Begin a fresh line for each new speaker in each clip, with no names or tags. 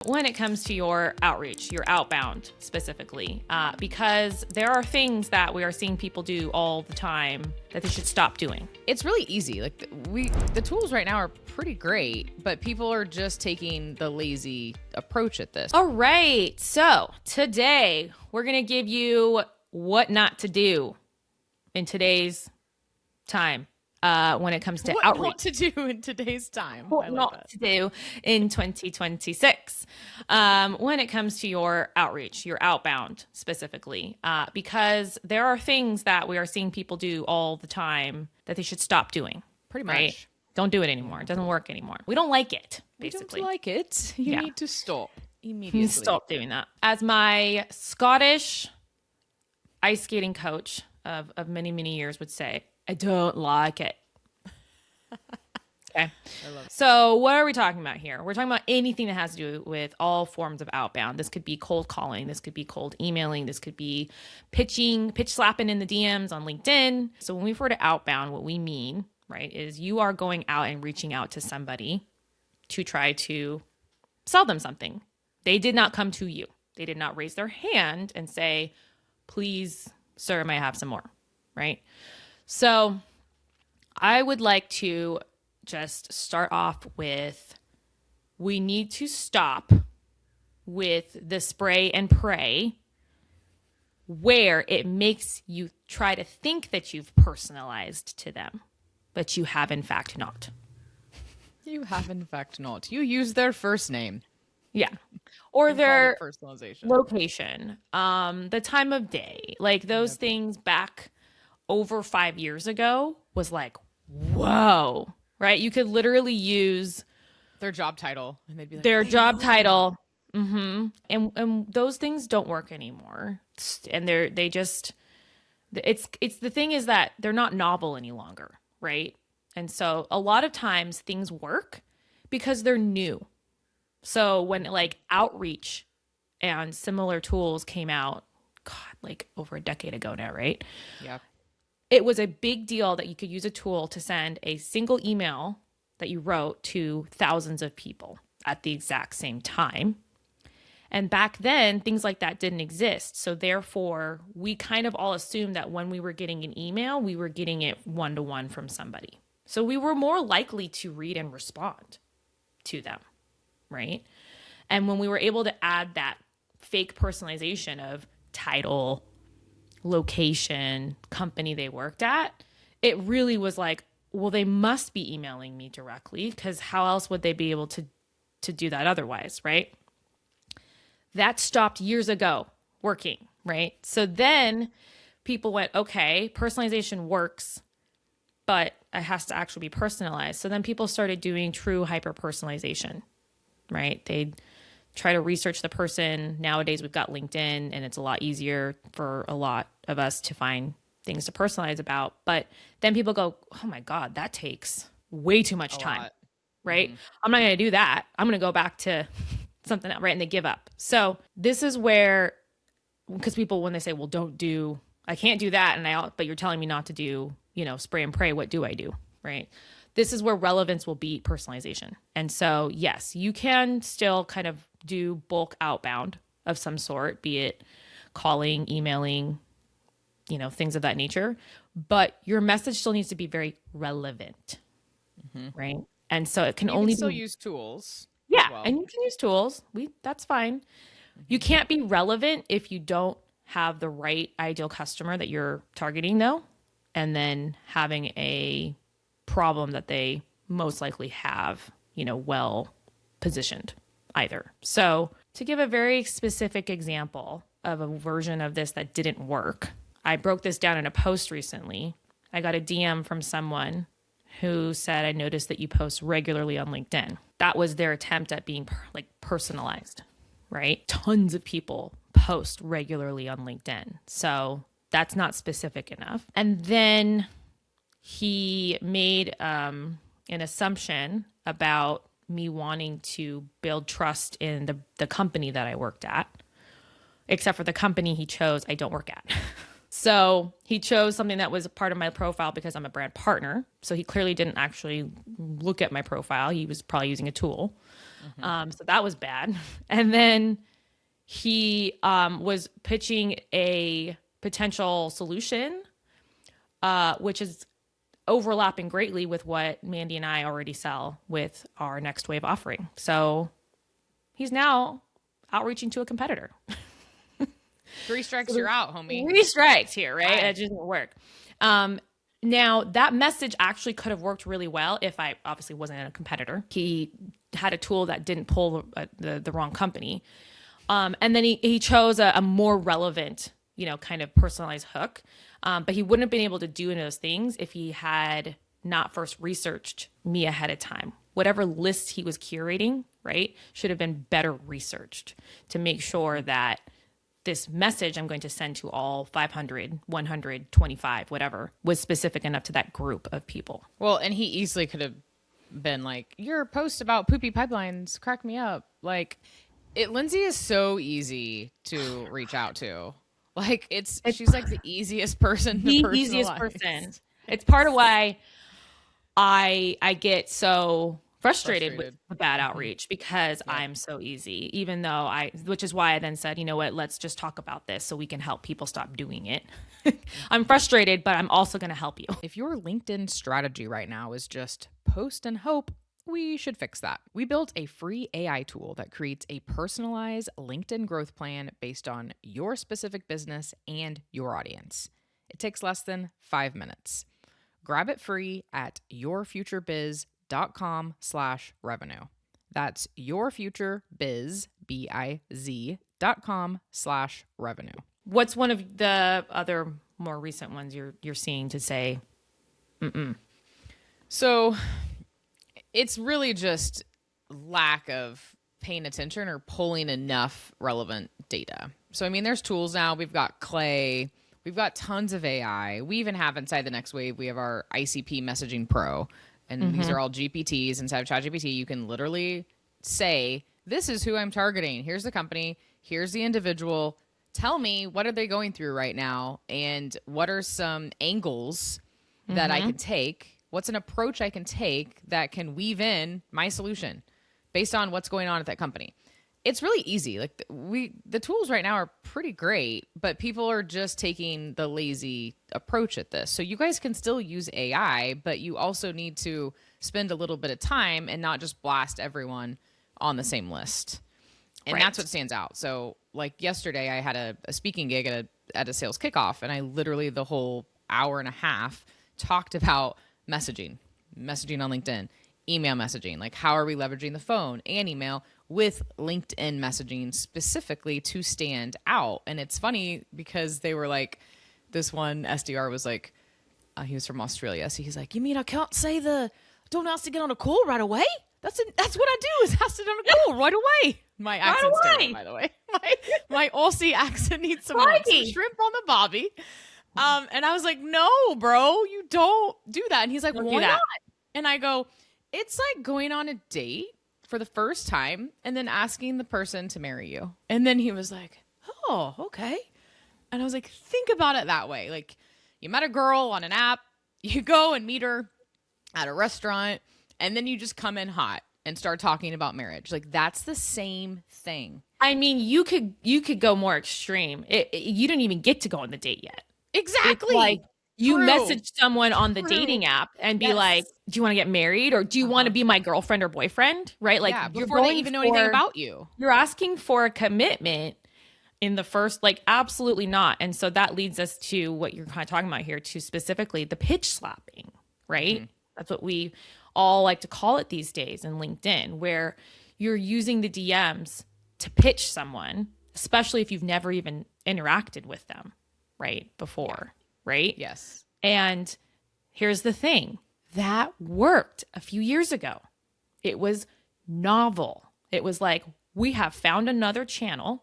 When it comes to your outreach, your outbound specifically, because there are things that we are seeing people do all the time that they should stop doing.
It's really easy. Like the tools right now are pretty great, but people are just taking the lazy approach at this.
All right. So today we're going to give you what not to do in today's time. When it comes to
what
outreach.
What to do in today's time.
What not to do in 2026. When it comes to your outreach, your outbound specifically, because there are things that we are seeing people do all the time that they should stop doing.
Pretty much.
Right? Don't do it anymore. It doesn't work anymore. We don't like it, basically.
We don't like it. You need to stop immediately.
Stop doing that. As my Scottish ice skating coach of many, many years would say, I don't like it. Okay. So what are we talking about here? We're talking about anything that has to do with all forms of outbound. This could be cold calling. This could be cold emailing. This could be pitch slapping in the DMs on LinkedIn. So when we refer to outbound, what we mean, right, is you are going out and reaching out to somebody to try to sell them something. They did not come to you. They did not raise their hand and say, please, sir, may I have some more, right? So I would like to just start off with, we need to stop with the spray and pray where it makes you try to think that you've personalized to them, but you have in fact not.
You have in fact not. You use their first name.
Yeah. Or their
personalization,
location, the time of day, like those things back over 5 years ago was like, whoa, right? You could literally use
their job title and they'd be like,
their job title. Mm-hmm. And those things don't work anymore. And it's the thing is that they're not novel any longer, right? And so a lot of times things work because they're new. So when like outreach and similar tools came out, God, like over a decade ago now, right?
Yeah.
It was a big deal that you could use a tool to send a single email that you wrote to thousands of people at the exact same time. And back then, things like that didn't exist. So therefore, we kind of all assumed that when we were getting an email, we were getting it one-to-one from somebody. So we were more likely to read and respond to them, right? And when we were able to add that fake personalization of title, location, company they worked at, it really was like, well, they must be emailing me directly because how else would they be able to do that otherwise, right? That stopped years ago working, right? So then people went, okay, personalization works, but it has to actually be personalized. So then people started doing true hyper-personalization, right? They'd try to research the person. Nowadays, we've got LinkedIn, and it's a lot easier for a lot of us to find things to personalize about. But then people go, oh my God, that takes way too much time, right? Mm-hmm. I'm not going to do that. I'm going to go back to something else, right? And they give up. So this is where, because people, when they say, well, I can't do that. But you're telling me not to do, spray and pray. What do I do? Right? This is where relevance will beat personalization. And so, yes, you can still kind of do bulk outbound of some sort, be it calling, emailing, things of that nature. But your message still needs to be very relevant, right? And so it can
you
only
still use tools.
Yeah,
well.
And you can use tools. That's fine. You can't be relevant if you don't have the right ideal customer that you're targeting, though, and then having a problem that they most likely have, well positioned either. So to give a very specific example of a version of this that didn't work, I broke this down in a post recently. I got a DM from someone who said, I noticed that you post regularly on LinkedIn. That was their attempt at being personalized, right? Tons of people post regularly on LinkedIn. So that's not specific enough. And then he made an assumption about me wanting to build trust in the company that I worked at, except for the company he chose I don't work at. So he chose something that was a part of my profile because I'm a brand partner. So he clearly didn't actually look at my profile. He was probably using a tool. So that was bad. And then he was pitching a potential solution, which is overlapping greatly with what Mandy and I already sell with our Next Wave offering. So he's now outreaching to a competitor.
3 strikes, you're out, homie.
3 strikes here, right?
Right.
It just didn't work. Now, that message actually could have worked really well if I obviously wasn't a competitor. He had a tool that didn't pull the wrong company. And then he chose a more relevant, kind of personalized hook. But he wouldn't have been able to do any of those things if he had not first researched me ahead of time. Whatever list he was curating, right, should have been better researched to make sure that this message I'm going to send to all 500, 125, whatever, was specific enough to that group of people.
Well, and he easily could have been like, your post about poopy pipelines cracked me up. Like, Lindsay is so easy to reach out to. Like, she's like the easiest person to personalize.
Easiest person. It's part of why I get so frustrated with the bad outreach, because I'm so easy, even though which is why I then said, you know what, let's just talk about this so we can help people stop doing it. I'm frustrated, but I'm also going to help you.
If your LinkedIn strategy right now is just post and hope, we should fix that. We built a free AI tool that creates a personalized LinkedIn growth plan based on your specific business and your audience. It takes less than 5 minutes. Grab it free at yourfuturebiz.com/revenue. That's yourfuturebiz, biz.com/revenue.
What's one of the other more recent ones you're seeing to say,
So it's really just lack of paying attention or pulling enough relevant data. So, I mean, there's tools now. We've got Clay. We've got tons of AI. We even have inside the Next Wave, we have our ICP Messaging Pro. And these are all GPTs inside of ChatGPT. You can literally say, this is who I'm targeting. Here's the company. Here's the individual. Tell me, what are they going through right now? And what are some angles that I can take? What's an approach I can take that can weave in my solution based on what's going on at that company? It's really easy. Like, the tools right now are pretty great, but people are just taking the lazy approach at this. So you guys can still use AI, but you also need to spend a little bit of time and not just blast everyone on the same list. And that's what stands out. So, like, yesterday I had a speaking gig at a sales kickoff, and I literally the whole hour and a half talked about messaging on LinkedIn, email messaging. Like, how are we leveraging the phone and email with LinkedIn messaging specifically to stand out? And it's funny because they were like, this one SDR was like, he was from Australia. So he's like, you mean I can't say don't ask to get on a call right away? That's what I do, is ask to get on a call right away. My accent's terrible, by the way. My Aussie accent needs some shrimp on the bobby. And I was like, no, bro, you don't do that. And he's like, why not? And I go, it's like going on a date for the first time and then asking the person to marry you. And then he was like, oh, okay. And I was like, think about it that way. Like, you met a girl on an app, you go and meet her at a restaurant, and then you just come in hot and start talking about marriage. Like, that's the same thing.
I mean, you could go more extreme. You didn't even get to go on the date yet.
Exactly.
It's like, you message someone on the dating app and be like, do you want to get married, or do you want to be my girlfriend or boyfriend? Right? Like,
before they even know anything about you.
You're asking for a commitment in the first, like, absolutely not. And so that leads us to what you're kind of talking about here, to specifically the pitch slapping, right? That's what we all like to call it these days in LinkedIn, where you're using the DMs to pitch someone, especially if you've never even interacted with them, right, before. Right?
Yes.
And here's the thing. That worked a few years ago. It was novel. It was like, we have found another channel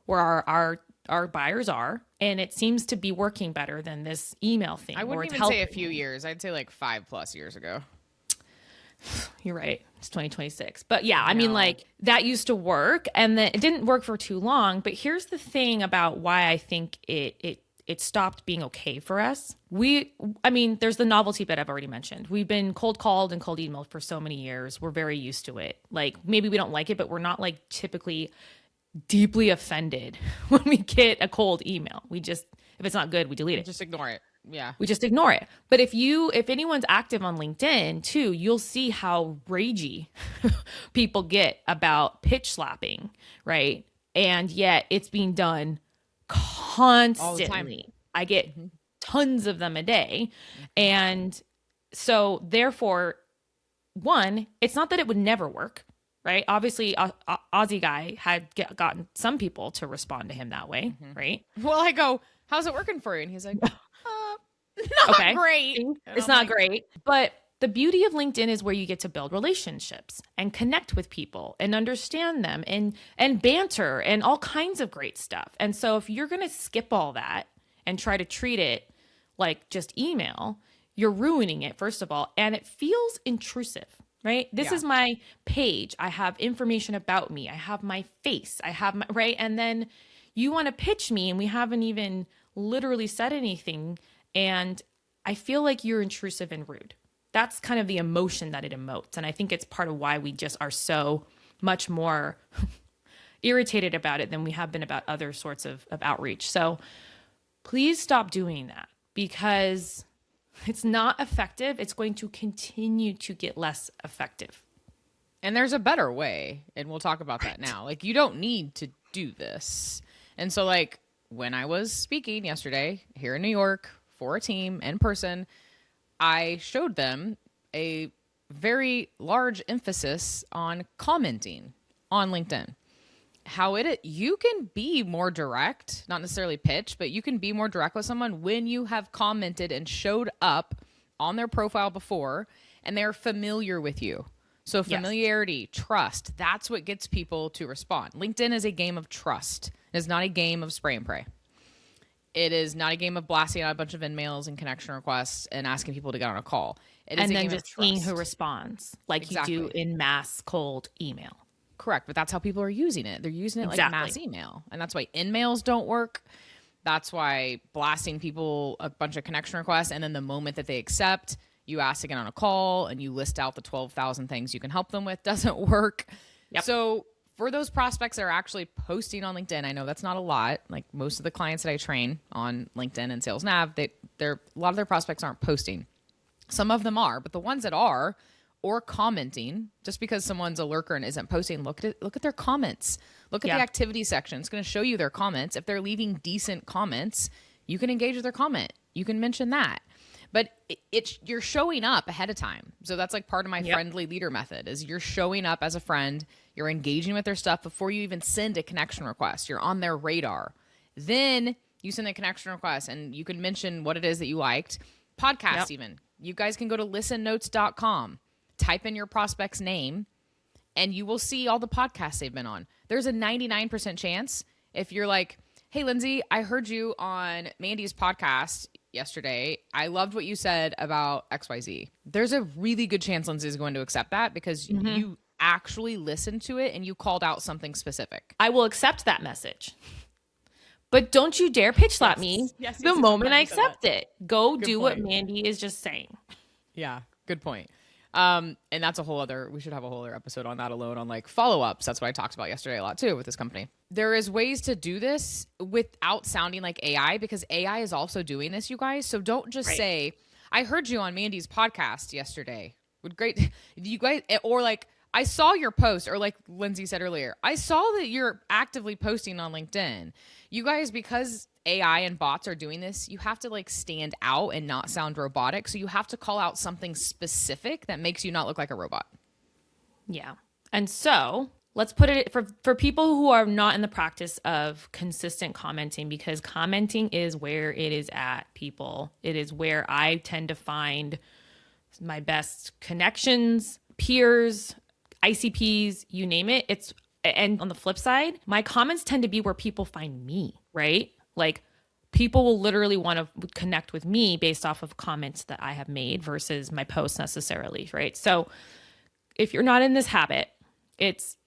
where our buyers are, and it seems to be working better than this email thing.
I wouldn't even say a few years. I'd say like 5+ years ago.
You're right. It's 2026. But yeah, I mean, like, that used to work, and then it didn't work for too long. But here's the thing about why I think it it stopped being okay for us. I mean, there's the novelty bit I've already mentioned. We've been cold called and cold emailed for so many years. We're very used to it. Like maybe we don't like it, but we're not like typically deeply offended when we get a cold email. We just, if it's not good, we delete it.
Just ignore it. Yeah.
We just ignore it. But if anyone's active on LinkedIn too, you'll see how ragey people get about pitch slapping, right? And yet it's being done constantly. I get tons of them a day. And so therefore, one, it's not that it would never work, right? Obviously, Aussie guy had gotten some people to respond to him that way, right?
Well, I go, how's it working for you? And he's like, not great.
It's not great. But the beauty of LinkedIn is where you get to build relationships and connect with people and understand them and banter and all kinds of great stuff. And so if you're going to skip all that and try to treat it like just email, you're ruining it, first of all. And it feels intrusive, right? This is my page. I have information about me. I have my face. I have my, right? And then you want to pitch me and we haven't even literally said anything. And I feel like you're intrusive and rude. That's kind of the emotion that it emotes. And I think it's part of why we just are so much more irritated about it than we have been about other sorts of outreach. So please stop doing that because it's not effective. It's going to continue to get less effective.
And there's a better way. And we'll talk about that now. Like, you don't need to do this. And so, like, when I was speaking yesterday here in New York for a team in person, I showed them a very large emphasis on commenting on LinkedIn. How you can be more direct, not necessarily pitch, but you can be more direct with someone when you have commented and showed up on their profile before and they're familiar with you. So familiarity, trust, that's what gets people to respond. LinkedIn is a game of trust. It is not a game of spray and pray. It is not a game of blasting out a bunch of in-mails and connection requests and asking people to get on a call. It is
and
a
then
game
just
of trust.
seeing who responds like you do in mass cold email.
Correct, but that's how people are using it. They're using it like mass email. And that's why in-mails don't work. That's why blasting people a bunch of connection requests and then the moment that they accept, you ask to get on a call and you list out the 12,000 things you can help them with doesn't work.
Yep.
So for those prospects that are actually posting on LinkedIn, I know that's not a lot. Like most of the clients that I train on LinkedIn and Sales Nav, a lot of their prospects aren't posting. Some of them are, but the ones that are, or commenting, just because someone's a lurker and isn't posting, look at their comments. Look at the activity section. It's going to show you their comments. If they're leaving decent comments, you can engage with their comment. You can mention that. But you're showing up ahead of time. So that's like part of my friendly leader method is you're showing up as a friend. You're engaging with their stuff before you even send a connection request. You're on their radar. Then you send a connection request and you can mention what it is that you liked. Podcast even. You guys can go to listennotes.com, type in your prospect's name, and you will see all the podcasts they've been on. There's a 99% chance if you're like, hey, Lindsay, I heard you on Mandy's podcast yesterday. I loved what you said about XYZ. There's a really good chance Lindsay is going to accept that because you actually listened to it and you called out something specific.
I will accept that message. But don't you dare pitch slap me the moment I accept it. Go do what Mandy is just saying.
Yeah, good point. And that's we should have a whole other episode on that alone on like follow-ups. That's what I talked about yesterday a lot too with this company. There is ways to do this without sounding like AI because AI is also doing this, you guys. So don't just say, I heard you on Mandy's podcast yesterday. You guys, or like, I saw your post, or like Lindsay said earlier, I saw that you're actively posting on LinkedIn. You guys, because AI and bots are doing this, you have to like stand out and not sound robotic. So you have to call out something specific that makes you not look like a robot.
Yeah. And so let's put it for people who are not in the practice of consistent commenting, because commenting is where it is at, people. It is where I tend to find my best connections, peers, ICPs, you name it. And on the flip side, my comments tend to be where people find me, right? Like people will literally want to connect with me based off of comments that I have made versus my posts necessarily, right? So if you're not in this habit, it's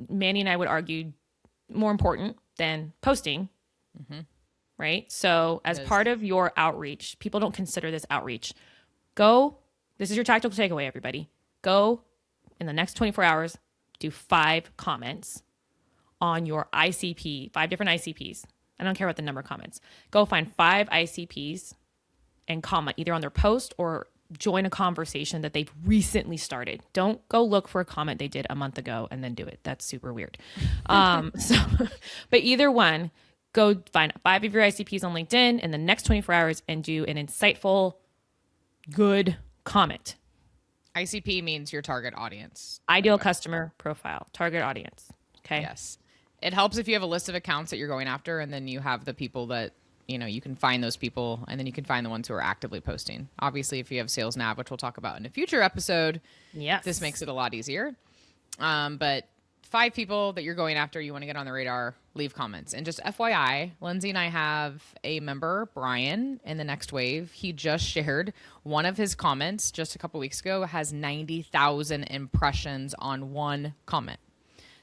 Manny and I would argue more important than posting. right? So as
It is.
part of your outreach, people don't consider this outreach. This is your tactical takeaway, everybody. Go in the next 24 hours, do 5 comments on your ICP, 5 different ICPs. I don't care what the number of comments. Go find 5 ICPs and comment either on their post or join a conversation that they've recently started. Don't go look for a comment they did a month ago and then do it. That's super weird. But either one, go find 5 of your ICPs on LinkedIn in the next 24 hours and do an insightful, good comment.
ICP means your target audience.
Ideal customer profile, target audience. Okay.
Yes. It helps if you have a list of accounts that you're going after, and then you have the people that, you can find those people, and then you can find the ones who are actively posting. Obviously, if you have Sales Nav, which we'll talk about in a future episode,
yes,
this makes it a lot easier. But 5 people that you're going after, you want to get on the radar, leave comments. And just FYI, Lindsay and I have a member, Brian, in the next wave. He just shared one of his comments just a couple weeks ago has 90,000 impressions on one comment.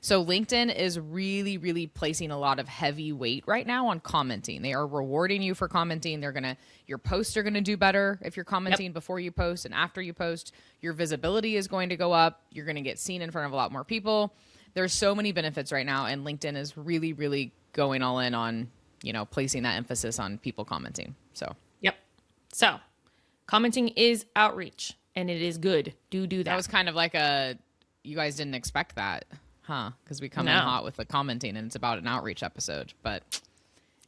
So LinkedIn is really, really placing a lot of heavy weight right now on commenting. They are rewarding you for commenting. Your posts are going to do better if you're commenting before you post and after you post. Your visibility is going to go up. You're going to get seen in front of a lot more people. There's so many benefits right now, and LinkedIn is really, really going all in on, placing that emphasis on people commenting.
So commenting is outreach, and it is good. Do that.
That was kind of like you guys didn't expect that. Huh? Because we come in hot with the commenting, and it's about an outreach episode. But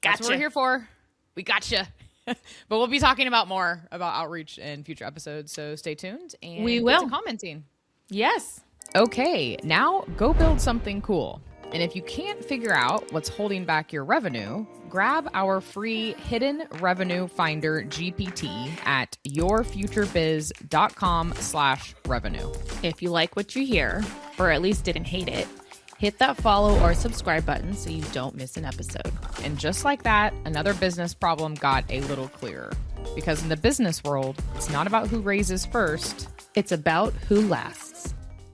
that's what we're here for. We gotcha. But we'll be talking about more about outreach in future episodes. So stay tuned. And
we will.
Get to commenting.
Yes.
Okay, now go build something cool. And if you can't figure out what's holding back your revenue, grab our free Hidden Revenue Finder GPT at yourfuturebiz.com/revenue.
If you like what you hear, or at least didn't hate it, hit that follow or subscribe button so you don't miss an episode.
And just like that, another business problem got a little clearer. Because in the business world, it's not about who raises first.
It's about who lasts.